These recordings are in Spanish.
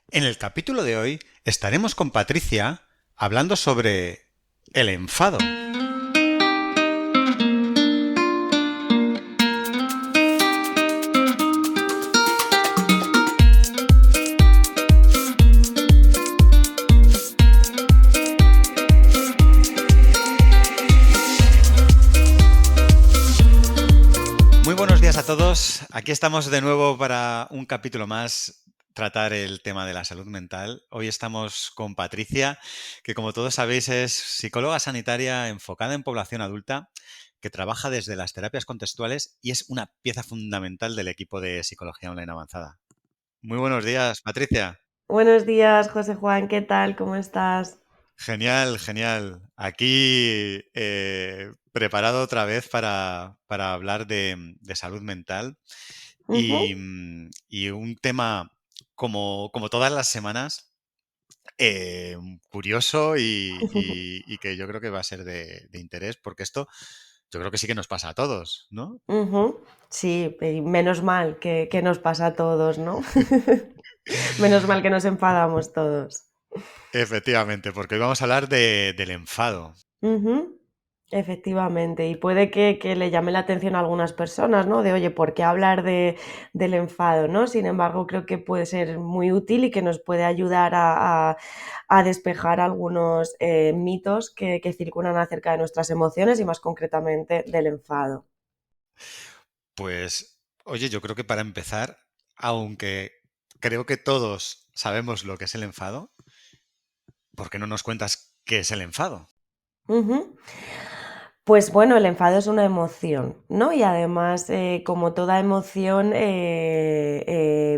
En el capítulo de hoy estaremos con Patricia hablando sobre el enfado. Muy buenos días a todos. Aquí estamos de nuevo para un capítulo más, tratar el tema de la salud mental. Hoy estamos con Patricia, que como todos sabéis es psicóloga sanitaria enfocada en población adulta, que trabaja desde las terapias contextuales y es una pieza fundamental del equipo de psicología online avanzada. Muy buenos días, Patricia. Buenos días, José Juan, ¿qué tal? ¿Cómo estás? Genial, genial. Aquí preparado otra vez para hablar de salud mental Ujú. y un tema como todas las semanas, curioso y que yo creo que va a ser de interés, porque esto yo creo que sí que nos pasa a todos, ¿no? Ujú. Sí, y menos mal que nos pasa a todos, ¿no? Menos mal que nos enfadamos todos. Efectivamente, porque hoy vamos a hablar del enfado. Ujú. Efectivamente, y puede que le llame la atención a algunas personas, ¿no? De, oye, ¿por qué hablar del enfado, ¿no? Sin embargo, creo que puede ser muy útil y que nos puede ayudar a despejar algunos mitos que circulan acerca de nuestras emociones y más concretamente del enfado. Pues, oye, yo creo que para empezar, aunque creo que todos sabemos lo que es el enfado, ¿por qué no nos cuentas qué es el enfado? Ujú. Pues bueno, el enfado es una emoción, ¿no? Y además, como toda emoción,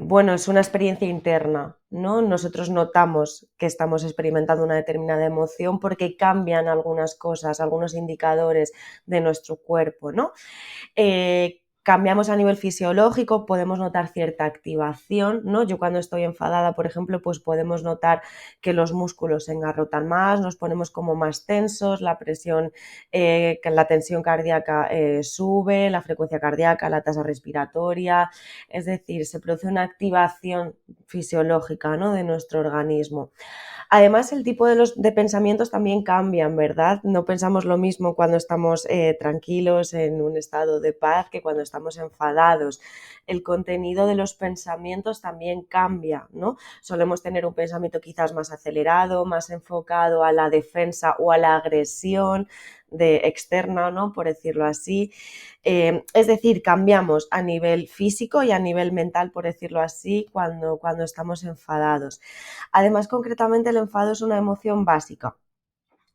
bueno, es una experiencia interna, ¿no? Nosotros notamos que estamos experimentando una determinada emoción porque cambian algunas cosas, algunos indicadores de nuestro cuerpo, ¿no? Cambiamos a nivel fisiológico, podemos notar cierta activación, ¿no? Yo cuando estoy enfadada, por ejemplo, pues podemos notar que los músculos se engarrotan más, nos ponemos como más tensos, la presión, que la tensión cardíaca sube, la frecuencia cardíaca, la tasa respiratoria, es decir, se produce una activación fisiológica, ¿no? De nuestro organismo. Además, el tipo de pensamientos también cambian, ¿verdad? No pensamos lo mismo cuando estamos tranquilos, en un estado de paz, que cuando estamos enfadados. El contenido de los pensamientos también cambia, ¿no? Solemos tener un pensamiento quizás más acelerado, más enfocado a la defensa o a la agresión externa, ¿no? Por decirlo así. Es decir, cambiamos a nivel físico y a nivel mental, por decirlo así, cuando estamos enfadados. Además, concretamente, el enfado es una emoción básica,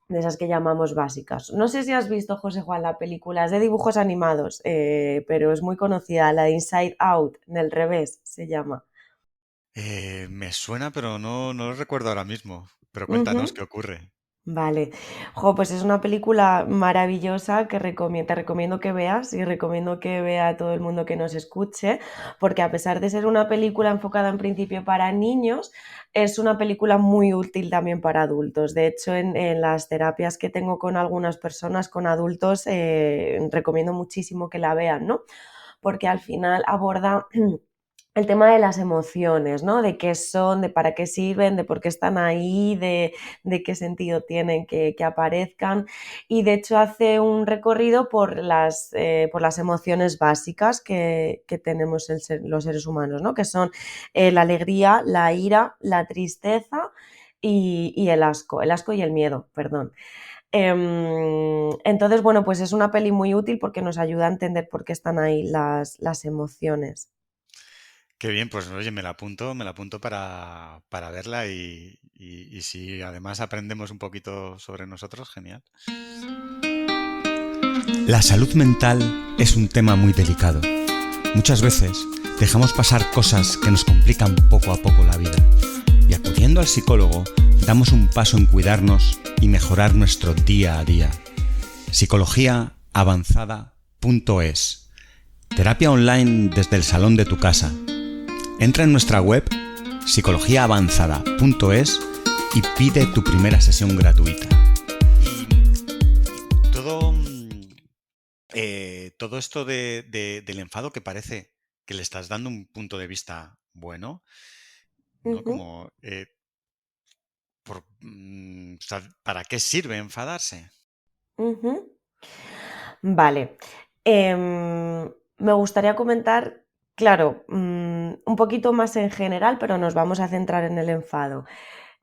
de esas que llamamos básicas. No sé si has visto, José Juan, la película, es de dibujos animados, pero es muy conocida, la de Inside Out, del revés se llama. Me suena, pero no lo recuerdo ahora mismo. Pero cuéntanos Ujú. qué ocurre. Vale. Jo, pues es una película maravillosa que te recomiendo que veas y recomiendo que vea a todo el mundo que nos escuche, porque a pesar de ser una película enfocada en principio para niños, es una película muy útil también para adultos. De hecho, en las terapias que tengo con algunas personas, con adultos, recomiendo muchísimo que la vean, ¿no? Porque al final aborda el tema de las emociones, ¿no? De qué son, de para qué sirven, de por qué están ahí, de qué sentido tienen que aparezcan. Y de hecho hace un recorrido por las emociones básicas que tenemos los seres humanos, ¿no? Que son la alegría, la ira, la tristeza y el asco y el miedo, perdón. Entonces, bueno, pues es una peli muy útil porque nos ayuda a entender por qué están ahí las emociones. Qué bien, pues oye, me la apunto para verla y si además aprendemos un poquito sobre nosotros, genial. La salud mental es un tema muy delicado. Muchas veces dejamos pasar cosas que nos complican poco a poco la vida. Y acudiendo al psicólogo, damos un paso en cuidarnos y mejorar nuestro día a día. Psicologiaavanzada.es. Terapia online desde el salón de tu casa. Entra en nuestra web psicologiaavanzada.es y pide tu primera sesión gratuita. Y todo esto del enfado que parece que le estás dando un punto de vista bueno, ¿no? Ujú, Como, ¿para qué sirve enfadarse? ujú. Vale. Me gustaría comentar, claro, un poquito más en general, pero nos vamos a centrar en el enfado.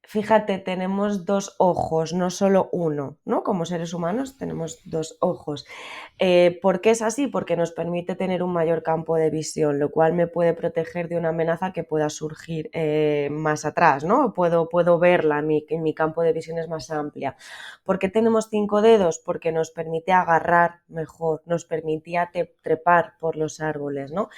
Fíjate, tenemos dos ojos, no solo uno, ¿no? Como seres humanos tenemos dos ojos. ¿Por qué es así? Porque nos permite tener un mayor campo de visión, lo cual me puede proteger de una amenaza que pueda surgir más atrás, ¿no? Puedo verla, mi campo de visión es más amplia. ¿Por qué tenemos 5 dedos? Porque nos permite agarrar mejor, nos permitía trepar por los árboles, ¿no?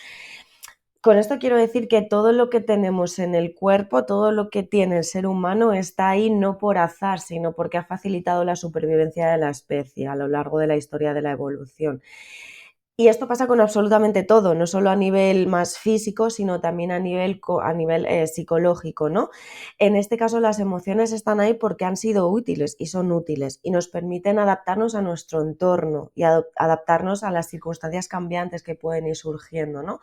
Con esto quiero decir que todo lo que tenemos en el cuerpo, todo lo que tiene el ser humano está ahí no por azar, sino porque ha facilitado la supervivencia de la especie a lo largo de la historia de la evolución. Y esto pasa con absolutamente todo, no solo a nivel más físico, sino también a nivel psicológico, ¿no? En este caso, las emociones están ahí porque han sido útiles y son útiles y nos permiten adaptarnos a nuestro entorno y adaptarnos a las circunstancias cambiantes que pueden ir surgiendo, ¿no?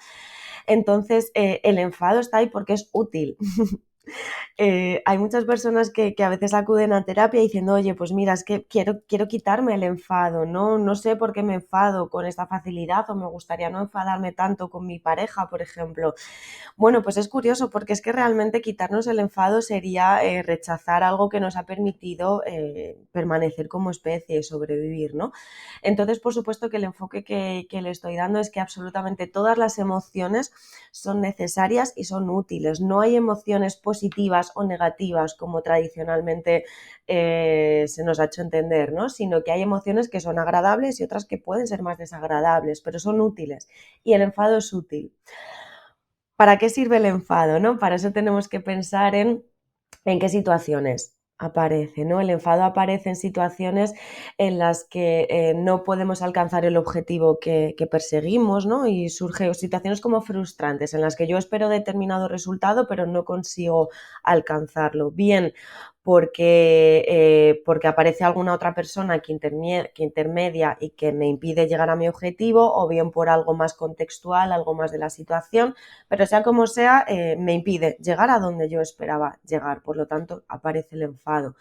Entonces, el enfado está ahí porque es útil. Hay muchas personas que a veces acuden a terapia diciendo, oye, pues mira, es que quiero quitarme el enfado, ¿no? No sé por qué me enfado con esta facilidad o me gustaría no enfadarme tanto con mi pareja, por ejemplo. Bueno, pues es curioso porque es que realmente quitarnos el enfado sería rechazar algo que nos ha permitido permanecer como especie y sobrevivir, ¿no? Entonces, por supuesto que el enfoque que le estoy dando es que absolutamente todas las emociones son necesarias y son útiles. No hay emociones positivas o negativas como tradicionalmente se nos ha hecho entender, ¿no? Sino que hay emociones que son agradables y otras que pueden ser más desagradables, pero son útiles. Y el enfado es útil. ¿Para qué sirve el enfado? ¿No? Para eso tenemos que pensar en qué situaciones aparece, ¿no? El enfado aparece en situaciones en las que no podemos alcanzar el objetivo que perseguimos, ¿no? Y surgen situaciones como frustrantes, en las que yo espero determinado resultado, pero no consigo alcanzarlo. Bien, porque aparece alguna otra persona que intermedia y que me impide llegar a mi objetivo, o bien por algo más contextual, algo más de la situación, pero sea como sea, me impide llegar a donde yo esperaba llegar, por lo tanto aparece el enfado.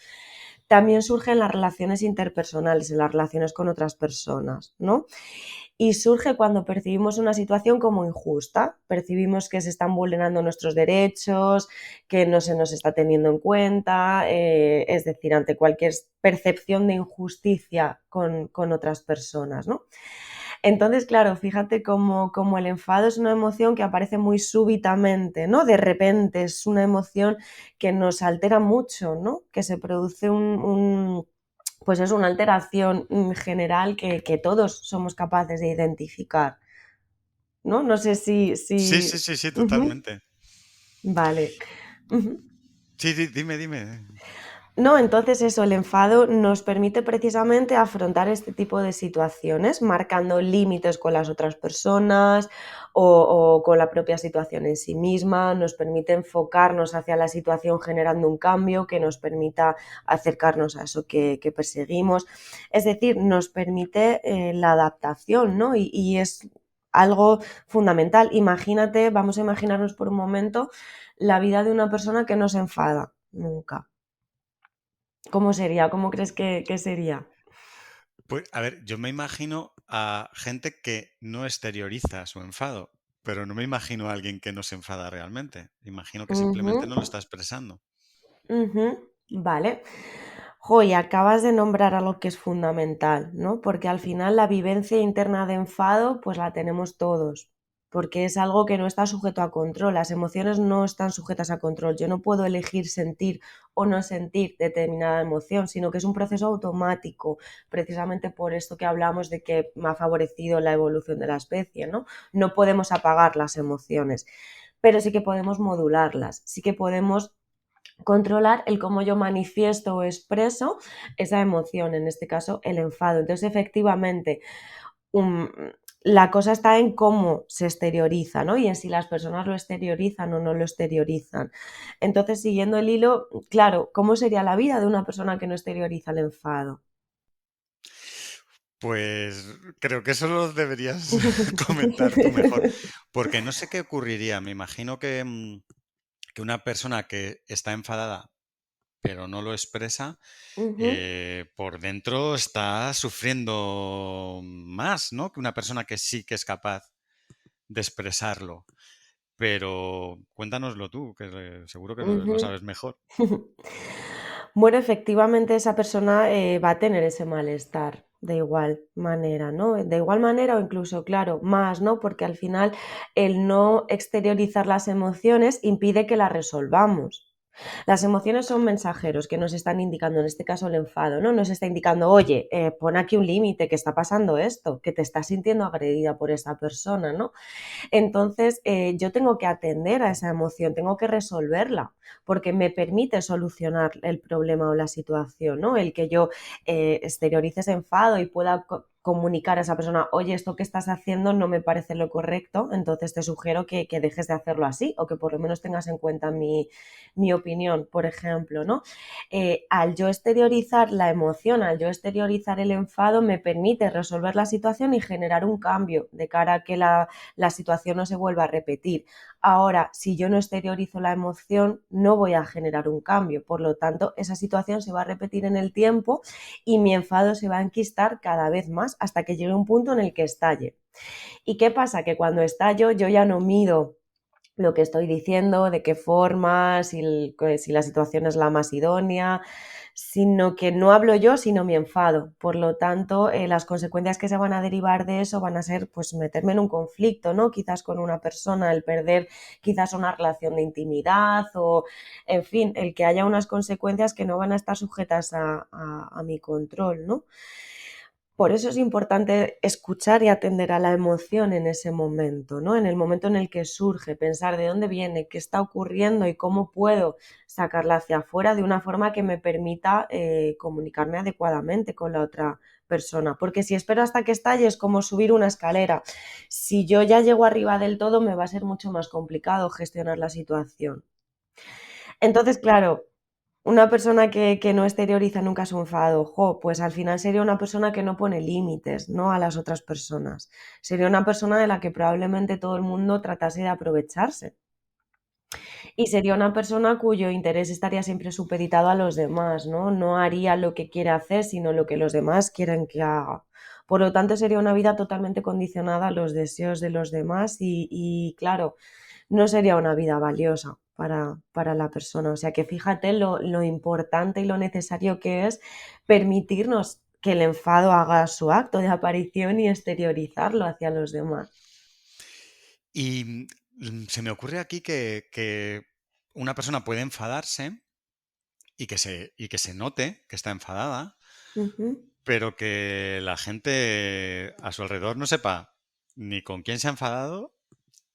También surge en las relaciones interpersonales, en las relaciones con otras personas, ¿no? Y surge cuando percibimos una situación como injusta, percibimos que se están vulnerando nuestros derechos, que no se nos está teniendo en cuenta, es decir, ante cualquier percepción de injusticia con otras personas, ¿no? Entonces, claro, fíjate cómo el enfado es una emoción que aparece muy súbitamente, ¿no? De repente, es una emoción que nos altera mucho, ¿no? Que se produce pues es una alteración general que todos somos capaces de identificar, ¿no? No sé si, Sí, si... sí, sí, sí, Ujú, totalmente. vale. Ujú. Sí, dime, dime. No, entonces eso, el enfado nos permite precisamente afrontar este tipo de situaciones, marcando límites con las otras personas o con la propia situación en sí misma, nos permite enfocarnos hacia la situación generando un cambio que nos permita acercarnos a eso que perseguimos. Es decir, nos permite la adaptación, ¿no? Y es algo fundamental. Imagínate, vamos a imaginarnos por un momento la vida de una persona que no se enfada nunca. ¿Cómo sería? ¿Cómo crees que sería? Pues, a ver, yo me imagino a gente que no exterioriza su enfado, pero no me imagino a alguien que no se enfada realmente. Imagino que Ujú, simplemente no lo está expresando. ujú, vale. Jo, y acabas de nombrar algo que es fundamental, ¿no? Porque al final la vivencia interna de enfado, pues la tenemos todos, porque es algo que no está sujeto a control. Las emociones no están sujetas a control. Yo no puedo elegir sentir o no sentir determinada emoción, sino que es un proceso automático, precisamente por esto que hablamos de que me ha favorecido la evolución de la especie, ¿no? No podemos apagar las emociones, pero sí que podemos modularlas, sí que podemos controlar el cómo yo manifiesto o expreso esa emoción, en este caso el enfado. Entonces, efectivamente, um, la cosa está en cómo se exterioriza, ¿no? Y en si las personas lo exteriorizan o no lo exteriorizan. Entonces, siguiendo el hilo, claro, ¿cómo sería la vida de una persona que no exterioriza el enfado? Pues creo que eso lo deberías comentar tú mejor, porque no sé qué ocurriría. Me imagino que que una persona que está enfadada pero no lo expresa, Ujú. por dentro está sufriendo más, ¿no? Que una persona que sí que es capaz de expresarlo. Pero cuéntanoslo tú, que seguro que lo Ujú. sabes mejor. Bueno, efectivamente esa persona va a tener ese malestar de igual manera, ¿no? De igual manera o incluso, claro, más, ¿no? Porque al final el no exteriorizar las emociones impide que las resolvamos. Las emociones son mensajeros que nos están indicando, en este caso el enfado, ¿no? Nos está indicando, oye, pon aquí un límite, que está pasando esto, que te estás sintiendo agredida por esta persona, ¿no? Entonces, yo tengo que atender a esa emoción, tengo que resolverla, porque me permite solucionar el problema o la situación, ¿no? El que yo exteriorice ese enfado y pueda comunicar a esa persona, oye, esto que estás haciendo no me parece lo correcto, entonces te sugiero que dejes de hacerlo así o que por lo menos tengas en cuenta mi opinión, por ejemplo, ¿no? Al yo exteriorizar la emoción, al yo exteriorizar el enfado, me permite resolver la situación y generar un cambio de cara a que la situación no se vuelva a repetir. Ahora, si yo no exteriorizo la emoción, no voy a generar un cambio. Por lo tanto, esa situación se va a repetir en el tiempo y mi enfado se va a enquistar cada vez más hasta que llegue un punto en el que estalle. ¿Y qué pasa? Que cuando estallo yo ya no mido lo que estoy diciendo, de qué forma, si la situación es la más idónea, sino que no hablo yo, sino mi enfado. Por lo tanto, las consecuencias que se van a derivar de eso van a ser, pues, meterme en un conflicto, ¿no? Quizás con una persona, el perder quizás una relación de intimidad o, en fin, el que haya unas consecuencias que no van a estar sujetas a mi control, ¿no? Por eso es importante escuchar y atender a la emoción en ese momento, ¿no? En el momento en el que surge, pensar de dónde viene, qué está ocurriendo y cómo puedo sacarla hacia afuera de una forma que me permita comunicarme adecuadamente con la otra persona. Porque si espero hasta que estalle es como subir una escalera. Si yo ya llego arriba del todo, me va a ser mucho más complicado gestionar la situación. Entonces, claro, una persona que no exterioriza nunca su enfado, pues al final sería una persona que no pone límites, ¿no? A las otras personas. Sería una persona de la que probablemente todo el mundo tratase de aprovecharse. Y sería una persona cuyo interés estaría siempre supeditado a los demás, ¿no? No haría lo que quiere hacer, sino lo que los demás quieren que haga. Por lo tanto, sería una vida totalmente condicionada a los deseos de los demás y claro, no sería una vida valiosa para la persona. O sea que fíjate lo importante y lo necesario que es permitirnos que el enfado haga su acto de aparición y exteriorizarlo hacia los demás. Y se me ocurre aquí que una persona puede enfadarse y que se note que está enfadada, Ujú, pero que la gente a su alrededor no sepa ni con quién se ha enfadado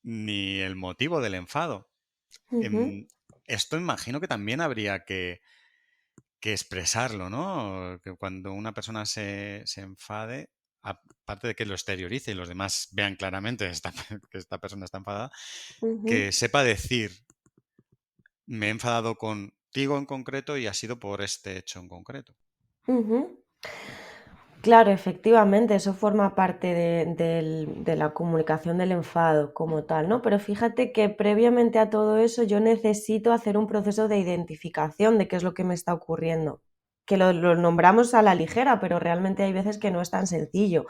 ni el motivo del enfado. ujú, Em, Esto imagino que también habría que expresarlo, ¿no? Que cuando una persona se enfade, aparte de que lo exteriorice y los demás vean claramente que esta persona está enfadada, ujú, que sepa decir, me he enfadado contigo en concreto y ha sido por este hecho en concreto. ujú. Claro, efectivamente, eso forma parte de la comunicación del enfado como tal, ¿no? Pero fíjate que previamente a todo eso yo necesito hacer un proceso de identificación de qué es lo que me está ocurriendo. Que lo nombramos a la ligera, pero realmente hay veces que no es tan sencillo.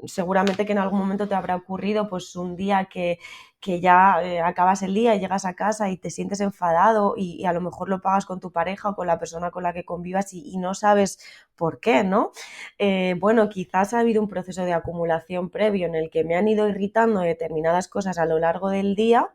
Seguramente que en algún momento te habrá ocurrido pues un día que ya acabas el día y llegas a casa y te sientes enfadado y a lo mejor lo pagas con tu pareja o con la persona con la que convivas y no sabes por qué, ¿no? Bueno, quizás ha habido un proceso de acumulación previo en el que me han ido irritando determinadas cosas a lo largo del día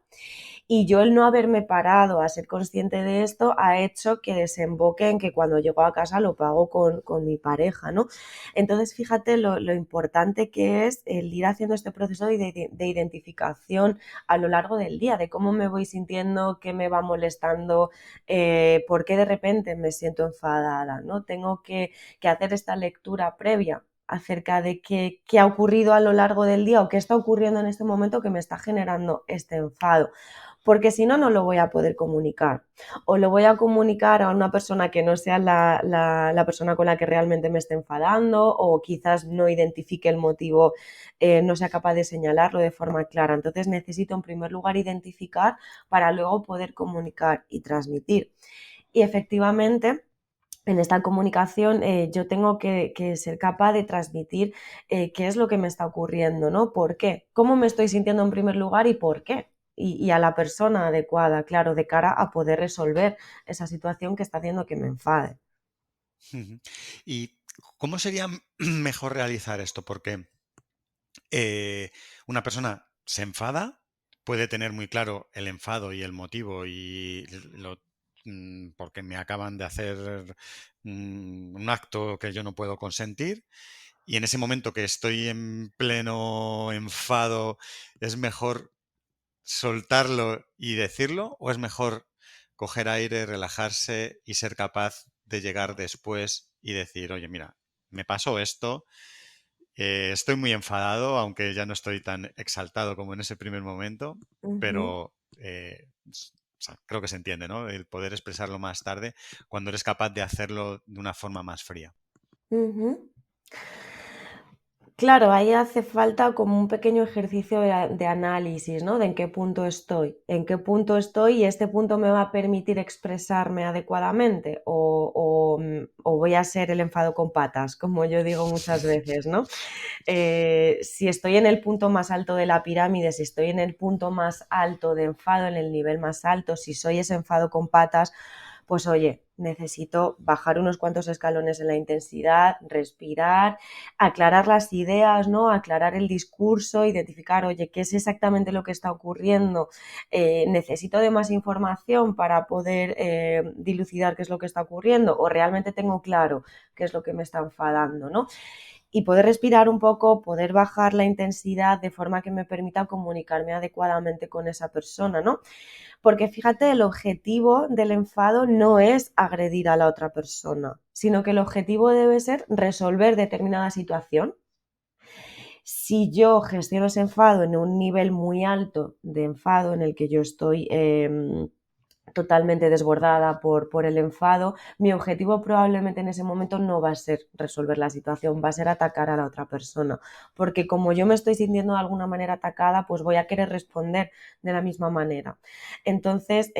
y yo el no haberme parado a ser consciente de esto ha hecho que desemboque en que cuando llego a casa lo pago con mi pareja, ¿no? Entonces, fíjate lo importante que es el ir haciendo este proceso de identificación a lo largo del día, de cómo me voy sintiendo, qué me va molestando, por qué de repente me siento enfadada, ¿no? Tengo que hacer esta lectura previa acerca de qué ha ocurrido a lo largo del día o qué está ocurriendo en este momento que me está generando este enfado porque si no, no lo voy a poder comunicar. O lo voy a comunicar a una persona que no sea la persona con la que realmente me esté enfadando, o quizás no identifique el motivo, no sea capaz de señalarlo de forma clara. Entonces necesito en primer lugar identificar para luego poder comunicar y transmitir. Y efectivamente, en esta comunicación yo tengo que ser capaz de transmitir qué es lo que me está ocurriendo, ¿no? ¿Por qué? ¿Cómo me estoy sintiendo en primer lugar y por qué? Y a la persona adecuada, claro, de cara a poder resolver esa situación que está haciendo que me enfade. Ujú. ¿Y cómo sería mejor realizar esto? Porque una persona se enfada, puede tener muy claro el enfado y el motivo y porque me acaban de hacer un acto que yo no puedo consentir. Y en ese momento que estoy en pleno enfado, ¿es mejor soltarlo y decirlo? ¿O es mejor coger aire, relajarse y ser capaz de llegar después y decir, oye, mira, me pasó esto, estoy muy enfadado, aunque ya no estoy tan exaltado como en ese primer momento, Ujú, pero o sea, creo que se entiende, ¿no? El poder expresarlo más tarde cuando eres capaz de hacerlo de una forma más fría. ujú. Claro, ahí hace falta como un pequeño ejercicio de análisis, ¿no? De en qué punto estoy y este punto me va a permitir expresarme adecuadamente o voy a ser el enfado con patas, como yo digo muchas veces, ¿no? Si estoy en el punto más alto de la pirámide, si estoy en el punto más alto de enfado, en el nivel más alto, si soy ese enfado con patas, pues oye, necesito bajar unos cuantos escalones en la intensidad, respirar, aclarar las ideas, ¿no? Aclarar el discurso, identificar, oye, qué es exactamente lo que está ocurriendo, necesito de más información para poder dilucidar qué es lo que está ocurriendo o realmente tengo claro qué es lo que me está enfadando, ¿no? Y poder respirar un poco, poder bajar la intensidad de forma que me permita comunicarme adecuadamente con esa persona, ¿no? Porque fíjate, el objetivo del enfado no es agredir a la otra persona, sino que el objetivo debe ser resolver determinada situación. Si yo gestiono ese enfado en un nivel muy alto de enfado en el que yo estoy totalmente desbordada por el enfado, mi objetivo probablemente en ese momento no va a ser resolver la situación, va a ser atacar a la otra persona, porque como yo me estoy sintiendo de alguna manera atacada, pues voy a querer responder de la misma manera. Entonces,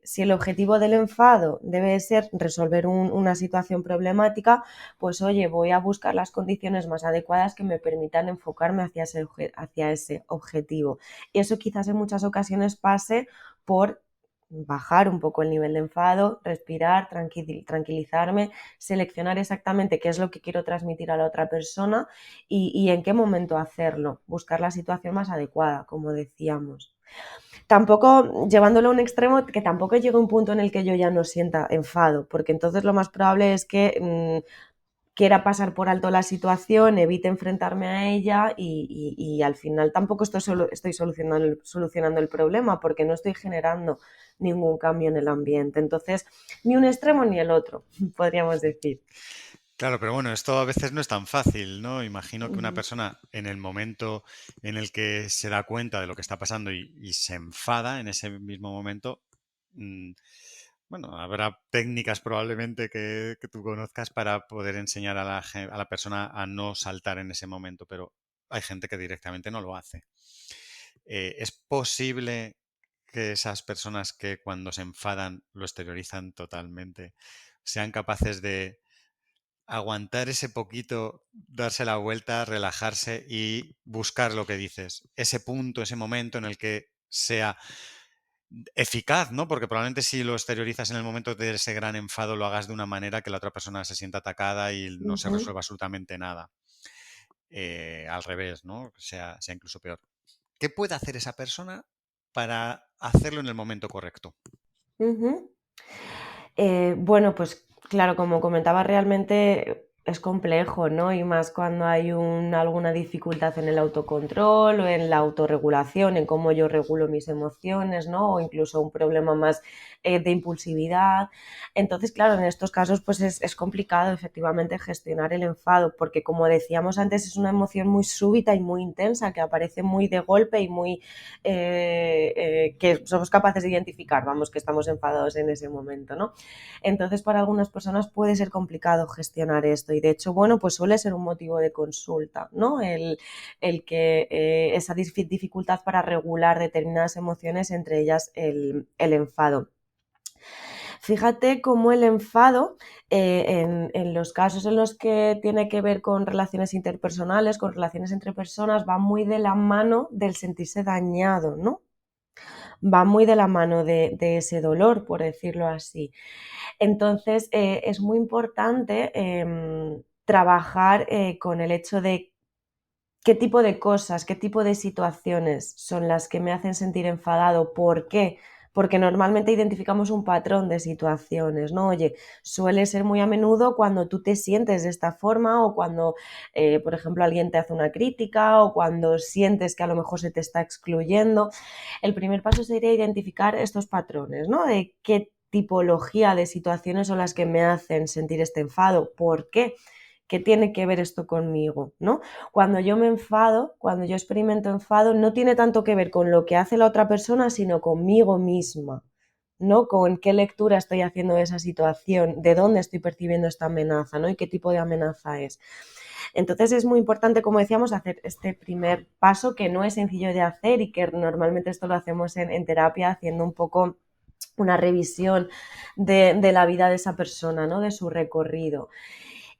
si el objetivo del enfado debe ser resolver una situación problemática, pues oye, voy a buscar las condiciones más adecuadas que me permitan enfocarme hacia ese objetivo. Y eso quizás en muchas ocasiones pase por bajar un poco el nivel de enfado, respirar, tranquilizarme, seleccionar exactamente qué es lo que quiero transmitir a la otra persona y en qué momento hacerlo, buscar la situación más adecuada, como decíamos. Tampoco llevándolo a un extremo, que tampoco llegue un punto en el que yo ya no sienta enfado, porque entonces lo más probable es que quiera pasar por alto la situación, evite enfrentarme a ella y al final tampoco estoy solucionando el problema porque no estoy generando ningún cambio en el ambiente. Entonces, ni un extremo ni el otro, podríamos decir. Claro, pero bueno, esto a veces no es tan fácil, ¿no? Imagino que una Ujú, persona en el momento en el que se da cuenta de lo que está pasando y se enfada en ese mismo momento, mm, bueno, habrá técnicas probablemente que tú conozcas para poder enseñar a a la persona a no saltar en ese momento, pero hay gente que directamente no lo hace. ¿Es posible que esas personas que cuando se enfadan lo exteriorizan totalmente sean capaces de aguantar ese poquito, darse la vuelta, relajarse y buscar lo que dices? Ese punto, ese momento en el que sea eficaz, ¿no? Porque probablemente si lo exteriorizas en el momento de ese gran enfado, lo hagas de una manera que la otra persona se sienta atacada y no se ujú, resuelva absolutamente nada. Al revés, ¿no? Sea incluso peor. ¿Qué puede hacer esa persona para hacerlo en el momento correcto? ujú. Bueno, pues claro, como comentaba, realmente es complejo, ¿no? Y más cuando hay alguna dificultad en el autocontrol o en la autorregulación, en cómo yo regulo mis emociones, ¿no? O incluso un problema más de impulsividad. Entonces, claro, en estos casos pues es complicado efectivamente gestionar el enfado, porque como decíamos antes, es una emoción muy súbita y muy intensa, que aparece muy de golpe y muy que somos capaces de identificar, vamos, que estamos enfadados en ese momento, ¿no? Entonces, para algunas personas puede ser complicado gestionar esto y de hecho, bueno, pues suele ser un motivo de consulta, ¿no? El que esa dificultad para regular determinadas emociones, entre ellas el enfado. Fíjate cómo el enfado, en los casos en los que tiene que ver con relaciones interpersonales, con relaciones entre personas, va muy de la mano del sentirse dañado, ¿no? Va muy de la mano de ese dolor, por decirlo así. Entonces, es muy importante trabajar con el hecho de qué tipo de cosas, qué tipo de situaciones son las que me hacen sentir enfadado, ¿por qué? Porque normalmente identificamos un patrón de situaciones, ¿no? Oye, suele ser muy a menudo cuando tú te sientes de esta forma o cuando, por ejemplo, alguien te hace una crítica o cuando sientes que a lo mejor se te está excluyendo. El primer paso sería identificar estos patrones, ¿no? De qué tipología de situaciones son las que me hacen sentir este enfado, ¿por qué? ¿Qué tiene que ver esto conmigo? ¿No? Cuando yo me enfado, cuando yo experimento enfado, no tiene tanto que ver con lo que hace la otra persona, sino conmigo misma, ¿no? Con qué lectura estoy haciendo de esa situación, de dónde estoy percibiendo esta amenaza, ¿no? Y qué tipo de amenaza es. Entonces es muy importante, como decíamos, hacer este primer paso que no es sencillo de hacer y que normalmente esto lo hacemos en terapia haciendo un poco una revisión de la vida de esa persona, ¿no? De su recorrido.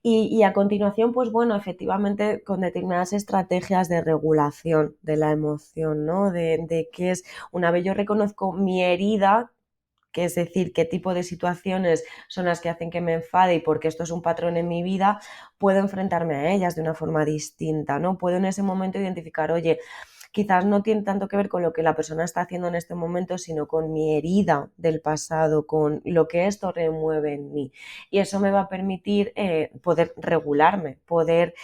Y a continuación, pues bueno, efectivamente con determinadas estrategias de regulación de la emoción, ¿no? De qué es, una vez yo reconozco mi herida, que es decir, qué tipo de situaciones son las que hacen que me enfade y porque esto es un patrón en mi vida, puedo enfrentarme a ellas de una forma distinta, ¿no? Puedo en ese momento identificar, oye, quizás no tiene tanto que ver con lo que la persona está haciendo en este momento, sino con mi herida del pasado, con lo que esto remueve en mí. Y eso me va a permitir poder regularme, poder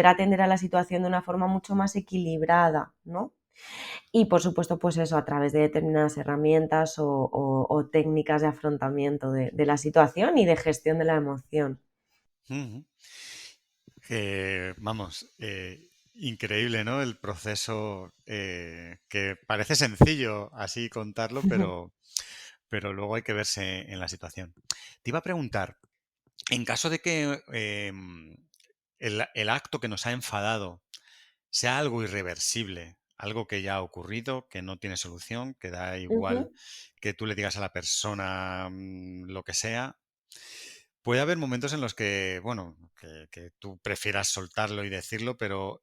atender a la situación de una forma mucho más equilibrada, ¿no? Y por supuesto, pues eso, a través de determinadas herramientas o técnicas de afrontamiento de la situación y de gestión de la emoción. Ujú. Vamos, increíble, ¿no? El proceso que parece sencillo así contarlo, pero luego hay que verse en la situación. Te iba a preguntar, en caso de que el acto que nos ha enfadado sea algo irreversible, algo que ya ha ocurrido, que no tiene solución, que da igual Ujú, que tú le digas a la persona lo que sea, puede haber momentos en los que, bueno, que tú prefieras soltarlo y decirlo, pero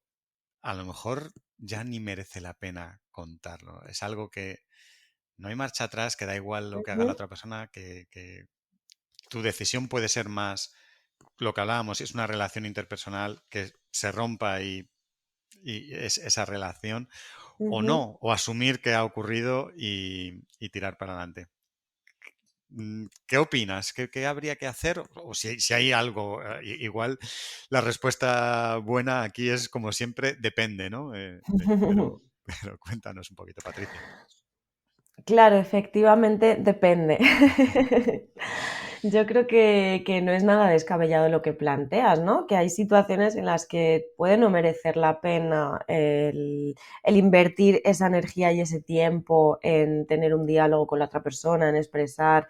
a lo mejor ya ni merece la pena contarlo. Es algo que no hay marcha atrás, que da igual lo que haga la ujú, otra persona, que tu decisión puede ser más lo que hablábamos, si es una relación interpersonal que se rompa y es esa relación, o ujú. no, o asumir que ha ocurrido y tirar para adelante. ¿Qué opinas? ¿Qué habría que hacer? O si hay algo, igual la respuesta buena aquí es como siempre, depende, ¿no? Pero cuéntanos un poquito, Patricia. Claro, efectivamente depende. Yo creo que no es nada descabellado lo que planteas, ¿no? Que hay situaciones en las que puede no merecer la pena el invertir esa energía y ese tiempo en tener un diálogo con la otra persona, en expresar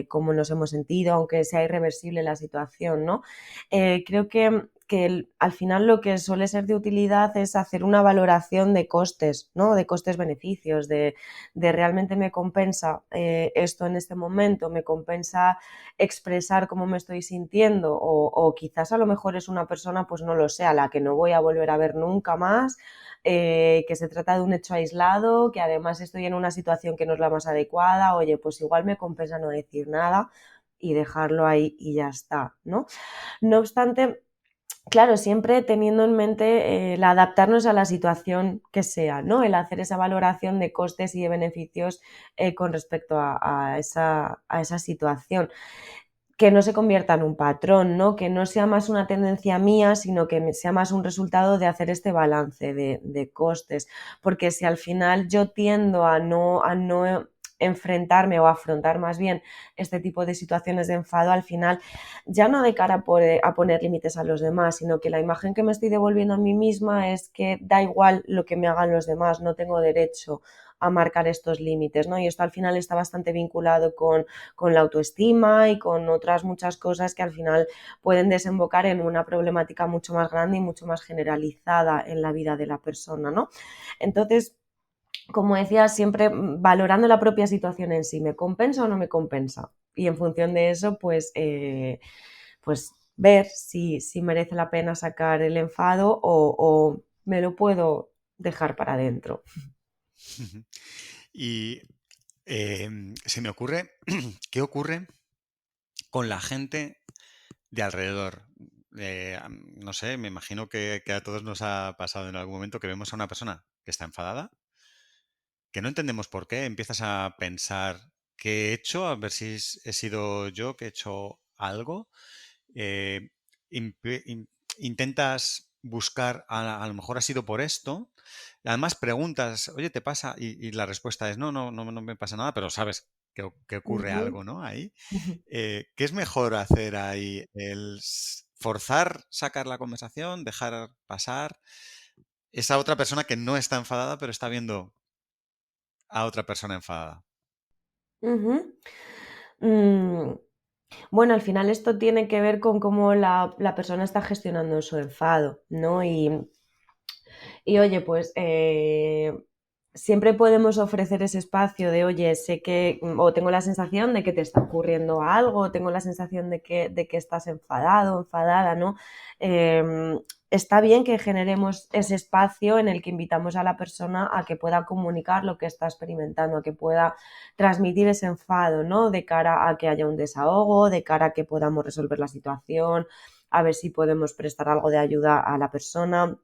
cómo nos hemos sentido, aunque sea irreversible la situación, ¿no? Creo que al final lo que suele ser de utilidad es hacer una valoración de costes, ¿no? De costes-beneficios, de realmente me compensa esto en este momento, me compensa expresar cómo me estoy sintiendo o quizás a lo mejor es una persona, pues no lo sé, a la que no voy a volver a ver nunca más, que se trata de un hecho aislado, que además estoy en una situación que no es la más adecuada, oye, pues igual me compensa no decir nada y dejarlo ahí y ya está, ¿no? No obstante, claro, siempre teniendo en mente el adaptarnos a la situación que sea, ¿no? El hacer esa valoración de costes y de beneficios con respecto a esa situación. que no se convierta en un patrón, ¿no? Que no sea más una tendencia mía, sino que sea más un resultado de hacer este balance de costes. Porque si al final yo tiendo a no enfrentarme o afrontar más bien este tipo de situaciones de enfado, al final ya no de cara a poner límites a los demás, sino que la imagen que me estoy devolviendo a mí misma es que da igual lo que me hagan los demás, no tengo derecho a marcar estos límites, ¿no? Y esto al final está bastante vinculado con la autoestima y con otras muchas cosas que al final pueden desembocar en una problemática mucho más grande y mucho más generalizada en la vida de la persona, ¿no? Entonces, como decía, siempre valorando la propia situación en sí, ¿me compensa o no me compensa? Y en función de eso, pues ver si merece la pena sacar el enfado o me lo puedo dejar para adentro. Y se me ocurre, ¿qué ocurre con la gente de alrededor? No sé, me imagino que a todos nos ha pasado en algún momento que vemos a una persona que está enfadada, que no entendemos por qué, empiezas a pensar qué he hecho, a ver si he sido yo que he hecho algo. eh, Intentas buscar, a lo mejor ha sido por esto. Además preguntas, oye, ¿te pasa? Y la respuesta es, no, no, no, no me pasa nada, pero sabes que ocurre Ujú. algo, ¿no? Ahí. ¿Qué es mejor hacer ahí? Forzar, sacar la conversación, dejar pasar esa otra persona que no está enfadada, pero está viendo a otra persona enfadada. Ujú. Mm, Bueno, al final esto tiene que ver con cómo la persona está gestionando su enfado, ¿no? Y oye, pues siempre podemos ofrecer ese espacio de, oye, sé que, o tengo la sensación de que te está ocurriendo algo, o tengo la sensación de que estás enfadado, enfadada, ¿no? Eh, Está bien que generemos ese espacio en el que invitamos a la persona a que pueda comunicar lo que está experimentando, a que pueda transmitir ese enfado, ¿no? De cara a que haya un desahogo, de cara a que podamos resolver la situación, a ver si podemos prestar algo de ayuda a la persona.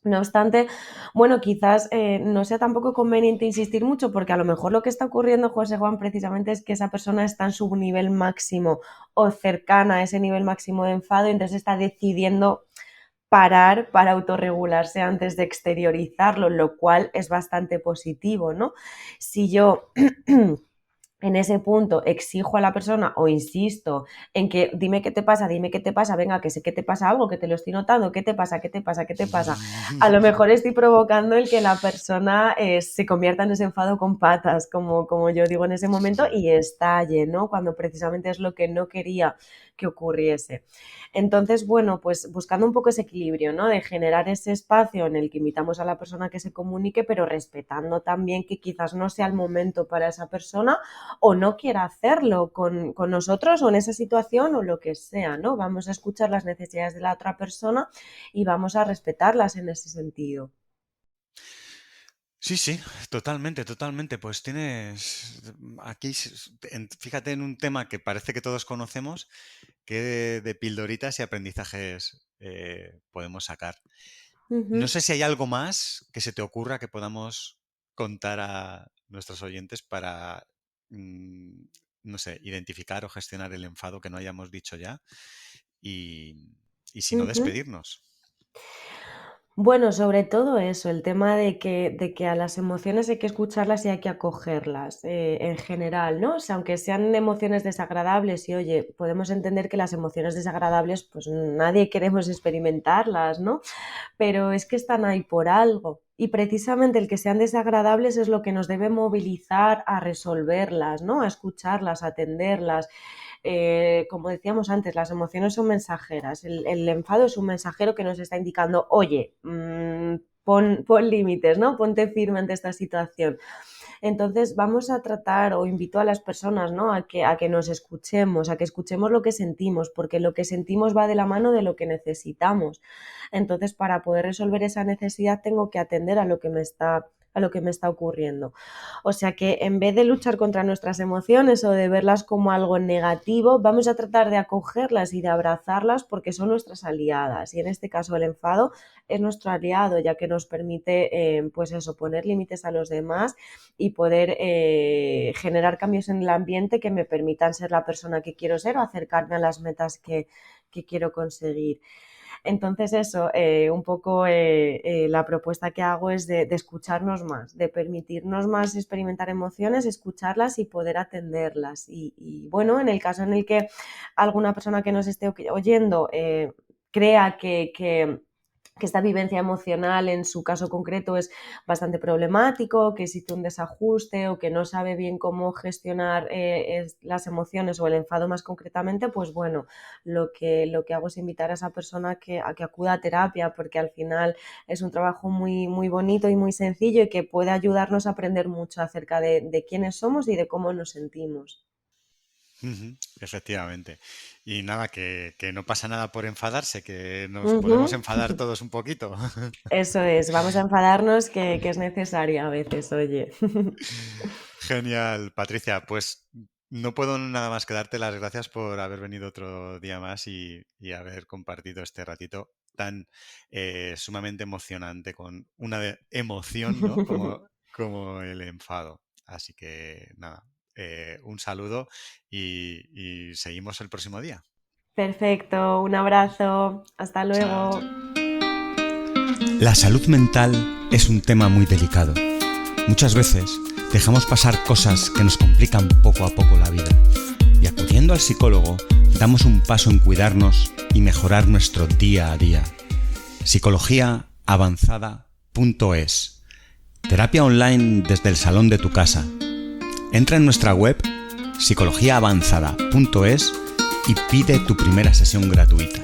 No obstante, bueno, quizás no sea tampoco conveniente insistir mucho porque a lo mejor lo que está ocurriendo, José Juan, precisamente es que esa persona está en su nivel máximo o cercana a ese nivel máximo de enfado y entonces está decidiendo parar para autorregularse antes de exteriorizarlo, lo cual es bastante positivo, ¿no? Si yo en ese punto exijo a la persona o insisto en que dime qué te pasa, venga, que sé que te pasa algo, que te lo estoy notando, qué te pasa, qué te pasa, qué te pasa, a lo mejor estoy provocando el que la persona se convierta en ese enfado con patas, como yo digo en ese momento, Sí. y estalle, ¿no? Cuando precisamente es lo que no quería que ocurriese. Entonces, bueno, pues buscando un poco ese equilibrio, ¿no? De generar ese espacio en el que invitamos a la persona que se comunique, pero respetando también que quizás no sea el momento para esa persona o no quiera hacerlo con nosotros o en esa situación o lo que sea, ¿no? Vamos a escuchar las necesidades de la otra persona y vamos a respetarlas en ese sentido. Sí, sí, totalmente, totalmente. Pues tienes aquí, fíjate en un tema que parece que todos conocemos, que de pildoritas y aprendizajes podemos sacar. No Ujú. sé si hay algo más que se te ocurra que podamos contar a nuestros oyentes para, mm, no sé, identificar o gestionar el enfado que no hayamos dicho ya y, y si no, Ujú. despedirnos. Bueno, sobre todo eso, el tema de que a las emociones hay que escucharlas y hay que acogerlas en general, ¿no? O sea, aunque sean emociones desagradables y oye, podemos entender que las emociones desagradables, pues nadie queremos experimentarlas, ¿no? Pero es que están ahí por algo. Y precisamente el que sean desagradables es lo que nos debe movilizar a resolverlas, ¿no? A escucharlas, a atenderlas. Como decíamos antes, las emociones son mensajeras. El enfado es un mensajero que nos está indicando, oye, pon límites, ¿no? Ponte firme ante esta situación. Entonces vamos a tratar o invito a las personas, ¿no? A que nos escuchemos, a que escuchemos lo que sentimos, porque lo que sentimos va de la mano de lo que necesitamos. Entonces, para poder resolver esa necesidad tengo que atender a lo que me está a lo que me está ocurriendo. O sea que en vez de luchar contra nuestras emociones o de verlas como algo negativo, vamos a tratar de acogerlas y de abrazarlas porque son nuestras aliadas. Y en este caso el enfado es nuestro aliado, ya que nos permite, pues eso, poner límites a los demás y poder generar cambios en el ambiente que me permitan ser la persona que quiero ser o acercarme a las metas que quiero conseguir. Entonces eso, un poco la propuesta que hago es de escucharnos más, de permitirnos más experimentar emociones, escucharlas y poder atenderlas. Y bueno, en el caso en el que alguna persona que nos esté oyendo crea que esta vivencia emocional en su caso concreto es bastante problemático, que existe un desajuste o que no sabe bien cómo gestionar las emociones o el enfado más concretamente, pues bueno, lo que hago es invitar a esa persona a que acuda a terapia, porque al final es un trabajo muy, muy bonito y muy sencillo y que puede ayudarnos a aprender mucho acerca de quiénes somos y de cómo nos sentimos. Efectivamente. Y nada, que no pasa nada por enfadarse, que nos podemos Ujú. enfadar todos un poquito. Eso es, vamos a enfadarnos que es necesario a veces, oye. Genial, Patricia. Pues no puedo nada más que darte las gracias por haber venido otro día más y haber compartido este ratito tan sumamente emocionante con una emoción, ¿no? Como el enfado. Así que nada, un saludo y seguimos el próximo día. Perfecto, un abrazo, hasta Chao, luego. chao. La salud mental es un tema muy delicado. Muchas veces dejamos pasar cosas que nos complican poco a poco la vida. Y acudiendo al psicólogo, damos un paso en cuidarnos y mejorar nuestro día a día. Psicologiaavanzada.es. Terapia online desde el salón de tu casa. Entra en nuestra web psicologiaavanzada.es y pide tu primera sesión gratuita.